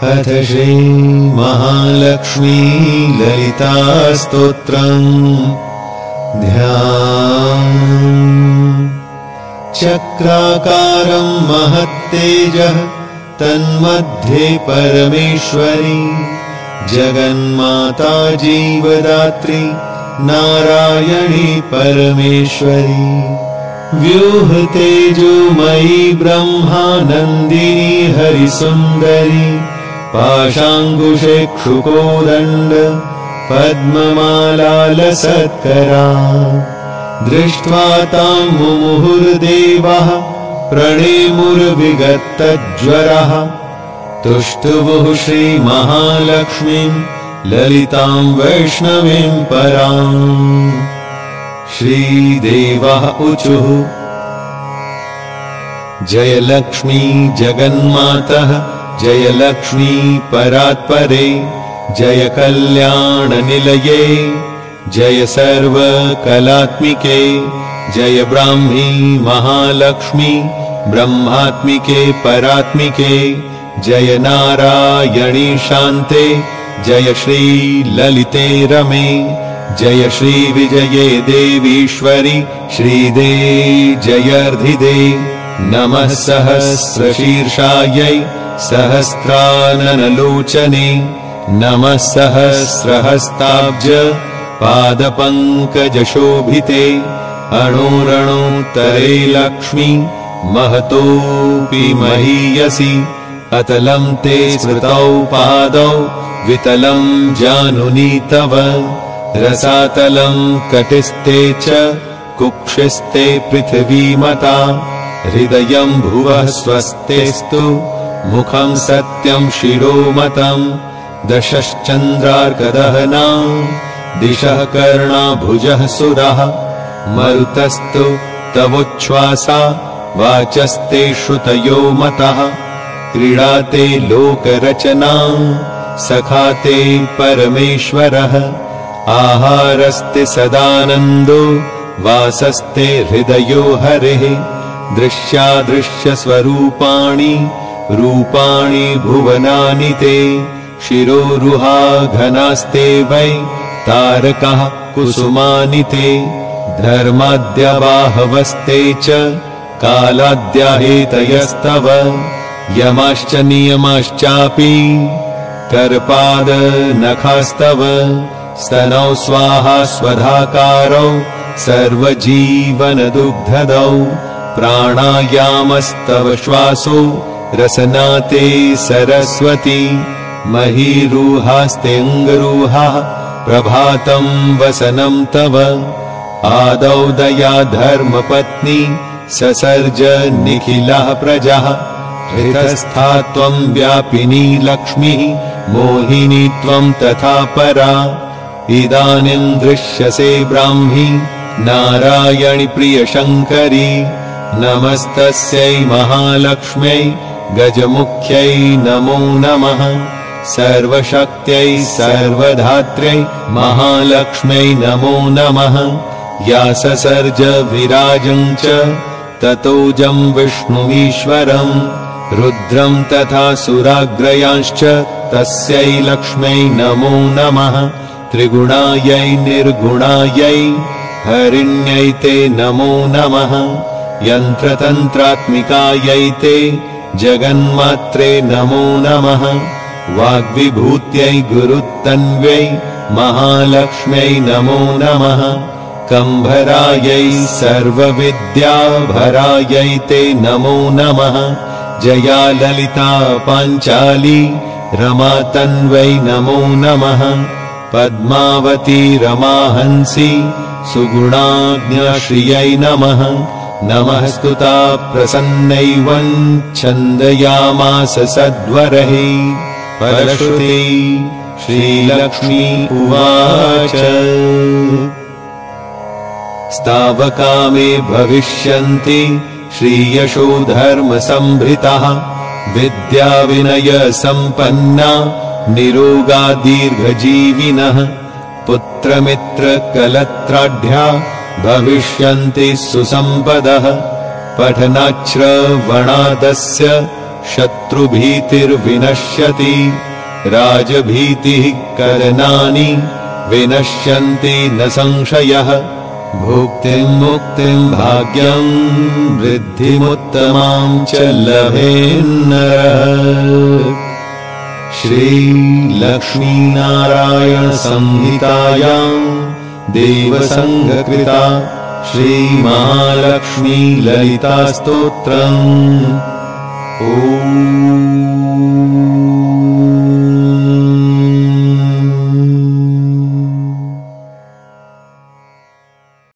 अथ श्री महालक्ष्मी ललिता स्तोत्रम् ध्यान। चक्राकारं महत्तेजः तन्मध्ये परमेश्वरी जगन्माता जीवदात्री नारायणी परमेश्वरी। व्यूहतेजोमयी ब्रह्मानन्दिनी हरिसुन्दरी पाशाङ्कुशेक्षुकोदण्ड पद्ममालालसत्करा। दृष्ट्वा तां मुमुहुर्देवाः प्रणेमुर्विगतज्वरः तुष्टुवुः श्रीमहालक्ष्मीं ललितां वैष्णवीं पराम्। श्रीदेवः ऊचुः जय लक्ष्मी जगन्मातः जय लक्ष्मी परात्परे जय कल्याणनिलये जय सर्वकलात्मिके जय ब्राह्मी महालक्ष्मी ब्रह्मात्मिके परात्मिके जय नारायणी शान्ते जय श्री ललिते रमे जय श्री विजये देवीश्वरी श्रीदे जयर्धिदे। नमः सहस्रशीर्षायै सहस्राननलोचने नमः सहस्रहस्ताब्ज पादपङ्कजशोभिते। अणोरणोत्तरे लक्ष्मी महतोऽपि महीयसि अतलं ते स्मृतौ पादौ वितलं जानुनी तव। रसातलं कटिस्ते च कुक्षिस्ते पृथिवीमता हृदयं भुवः स्वस्तेस्तु मुखं सत्यं शिरोमतं। दशश्चन्द्रार्कदहना दिशः कर्णाभुजः सुरः मरुतस्तु तवोच्छ्वासा वाचस्ते श्रुतयो मतः। क्रीडाते लोकरचना सखाते परमेश्वरः आहारस्ते सदानन्दो वासस्ते हृदयो हरेः। दृश्यादृश्यस्वरूपाणि रूपाणि भुवनानि ते शिरोरुहा घनास्ते वै तारकाः कुसुमानि ते। धर्माद्यबाहवस्ते च कालाद्याहेतयस्तव यमाश्च नियमाश्चापि कर्पादनखास्तव। स्तनौ स्वाहा स्वधाकारौ सर्वजीवनदुग्धदौ प्राणायामस्तव श्वासो रसनाते सरस्वती। महीरुहास्ते अङ्गरुहाः प्रभातं वसनं तव। आदौ दया धर्मपत्नी ससर्ज निखिलाः प्रजाः। हृदस्था त्वं व्यापिनी लक्ष्मीः मोहिनी त्वं तथा परा। इदानीं दृश्यसे ब्राह्मी नारायणि प्रियशङ्करी। नमस्तस्यै महालक्ष्म्यै गजमुख्यै नमो नमः। सर्वशक्त्यै सर्वधात्र्यै महालक्ष्म्यै नमो नमः। या ससर्ज विराजं च ततोजं विष्णुमीश्वरम् रुद्रं तथा सुराग्रयांश्च तस्यै लक्ष्म्यै नमो नमः। त्रिगुणायै निर्गुणायै हरिण्यै ते नमो नमः। यन्त्रतन्त्रात्मिकायै ते जगन्मात्रे नमो नमः। वाग्विभूत्यै गुरुत्तन्व्यै महालक्ष्म्यै नमो नमः। कम्भरायै सर्वविद्याभरायै ते नमो नमः। जया ललिता पाञ्चाली रमातन्वै नमो नमः। पद्मावती रमाहंसी सुगुणाज्ञाश्रियै नमः। नमः स्तुता प्रसन्नै वञ्छन्दयामास सद्वरैः। परश्रुति श्रीलक्ष्मी उवाच स्तावकामे भविष्यन्ति श्रीयशो धर्मसम्भृताः। विद्याविनय सम्पन्ना निरोगा दीर्घजीविनः। पुत्रमित्रकलत्राढ्या भविष्यन्ति सुसम्पदः। पठनाच्छ्रवणादस्य शत्रुभीतिर्विनश्यति राजभीतिः करणानि विनश्यन्ति न संशयः भुक्तिं मुक्तिं भाग्यं वृद्धिमुत्तमां च लभेन्नरः श्रीलक्ष्मीनारायणसंहितायां देवसङ्घकृता श्रीमहालक्ष्मी ललिता स्तोत्रम्। ॐ